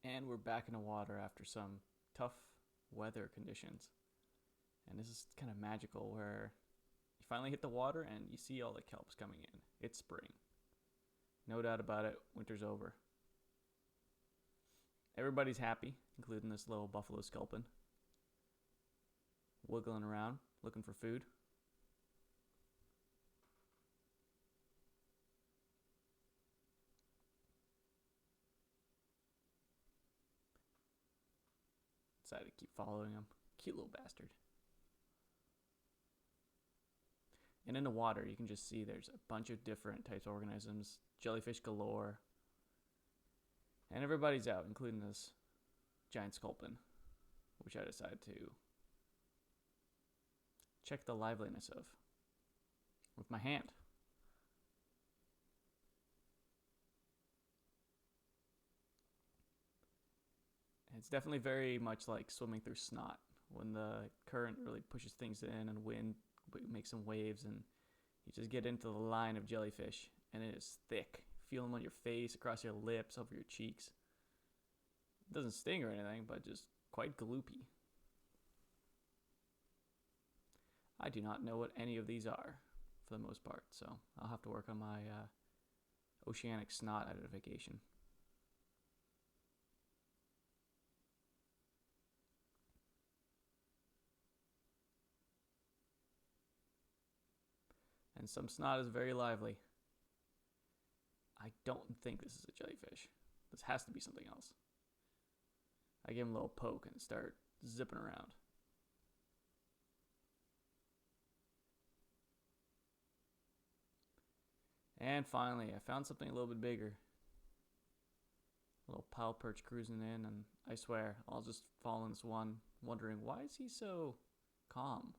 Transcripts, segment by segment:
And we're back in the water after some tough weather conditions. And this is kind of magical where you finally hit the water and you see all the kelps coming in. It's spring. No doubt about it, winter's over. Everybody's happy, including this little buffalo sculpin. Wiggling around, looking for food. Decided to keep following him. Cute little bastard. And in the water, you can just see there's a bunch of different types of organisms. Jellyfish galore. And everybody's out, including this giant sculpin, which I decided to check the liveliness of with my hand. And it's definitely very much like swimming through snot when the current really pushes things in and wind makes some waves and you just get into the line of jellyfish and it is thick. Feel them on your face, across your lips, over your cheeks. It doesn't sting or anything, but just quite gloopy. I do not know what any of these are for the most part, so I'll have to work on my oceanic snot identification. And some snot is very lively. I don't think this is a jellyfish. This has to be something else. I give him a little poke and start zipping around. And finally, I found something a little bit bigger. A little pile perch cruising in, and I swear, I'll just follow this one, wondering why is he so calm?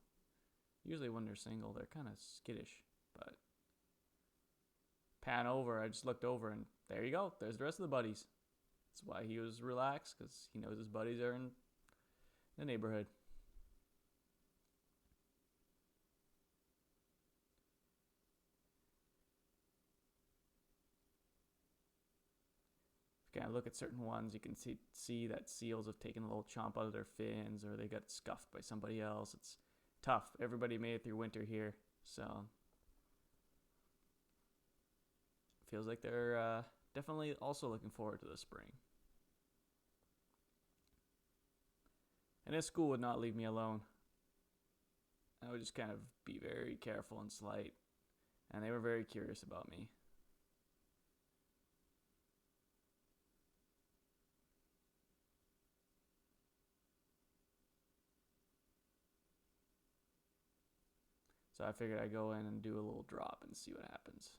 Usually when they're single, they're kind of skittish, but pan over, I just looked over, and there you go. There's the rest of the buddies. That's why he was relaxed, because he knows his buddies are in the neighborhood. If you kind of look at certain ones, you can see that seals have taken a little chomp out of their fins, or they got scuffed by somebody else. It's tough. Everybody made it through winter here, so feels like they're definitely also looking forward to the spring. And this school would not leave me alone. I would just kind of be very careful and slight, and they were very curious about me. So I figured I'd go in and do a little drop and see what happens.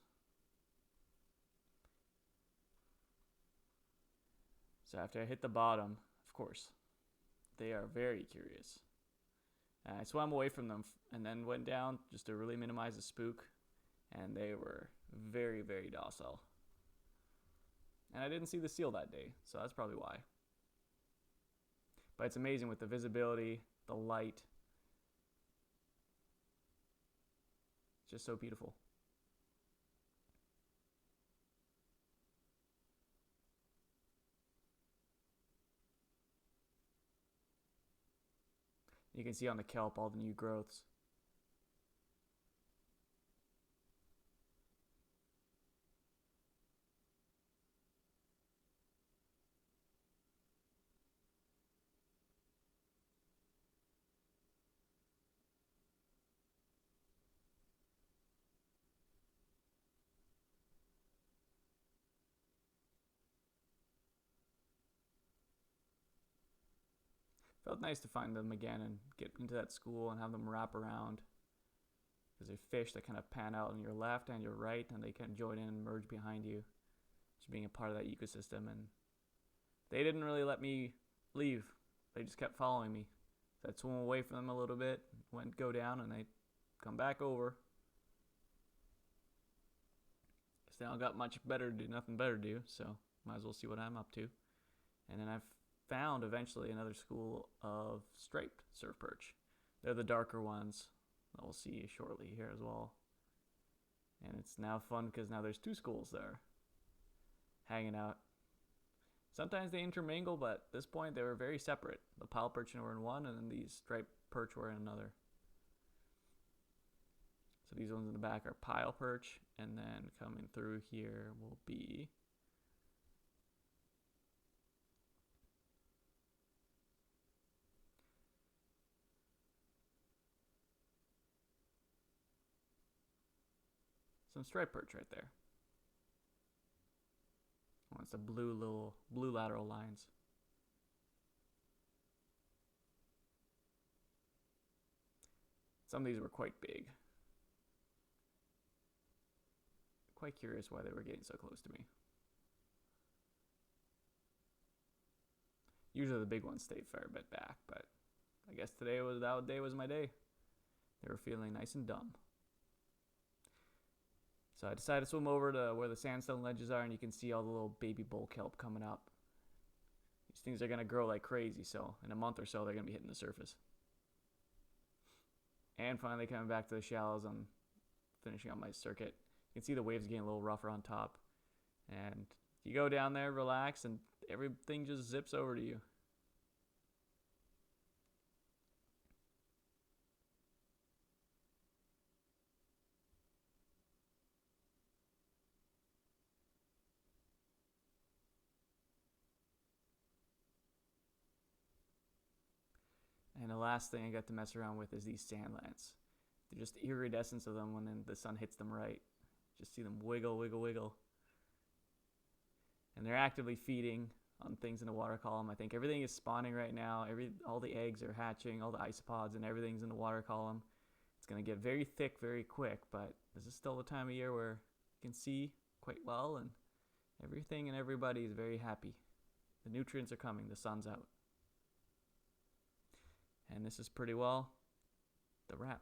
So after I hit the bottom, of course, they are very curious. And I swam away from them and then went down just to really minimize the spook. And they were very, very docile. And I didn't see the seal that day, so that's probably why. But it's amazing with the visibility, the light. It's just so beautiful. You can see on the kelp all the new growths. Felt nice to find them again and get into that school and have them wrap around. Because they're fish that kind of pan out on your left and your right, and they can join in and merge behind you, just being a part of that ecosystem. And they didn't really let me leave. They just kept following me. So I'd swim away from them a little bit, go down, and they'd come back over. Because they don't got much better to do, nothing better to do, so might as well see what I'm up to. And then I've found eventually another school of striped surf perch. They're the darker ones that we'll see shortly here as well. And it's now fun because now there's two schools there hanging out. Sometimes they intermingle, but at this point they were very separate. The pile perch were in one, and then these striped perch were in another. So these ones in the back are pile perch, and then coming through here will be some striped perch right there. Oh, it's the blue lateral lines. Some of these were quite big. Quite curious why they were getting so close to me. Usually the big ones stay a fair bit back, but I guess that day was my day. They were feeling nice and dumb. So I decided to swim over to where the sandstone ledges are, and you can see all the little baby bull kelp coming up. These things are going to grow like crazy, so in a month or so they're going to be hitting the surface. And finally coming back to the shallows, I'm finishing up my circuit. You can see the waves getting a little rougher on top. And you go down there, relax, and everything just zips over to you. And the last thing I got to mess around with is these sand lance. They're just iridescence of them when the sun hits them right. Just see them wiggle, wiggle, wiggle. And they're actively feeding on things in the water column. I think everything is spawning right now. All the eggs are hatching, all the isopods and everything's in the water column. It's going to get very thick very quick, but this is still the time of year where you can see quite well, and everything and everybody is very happy. The nutrients are coming, the sun's out. And this is pretty well the wrap.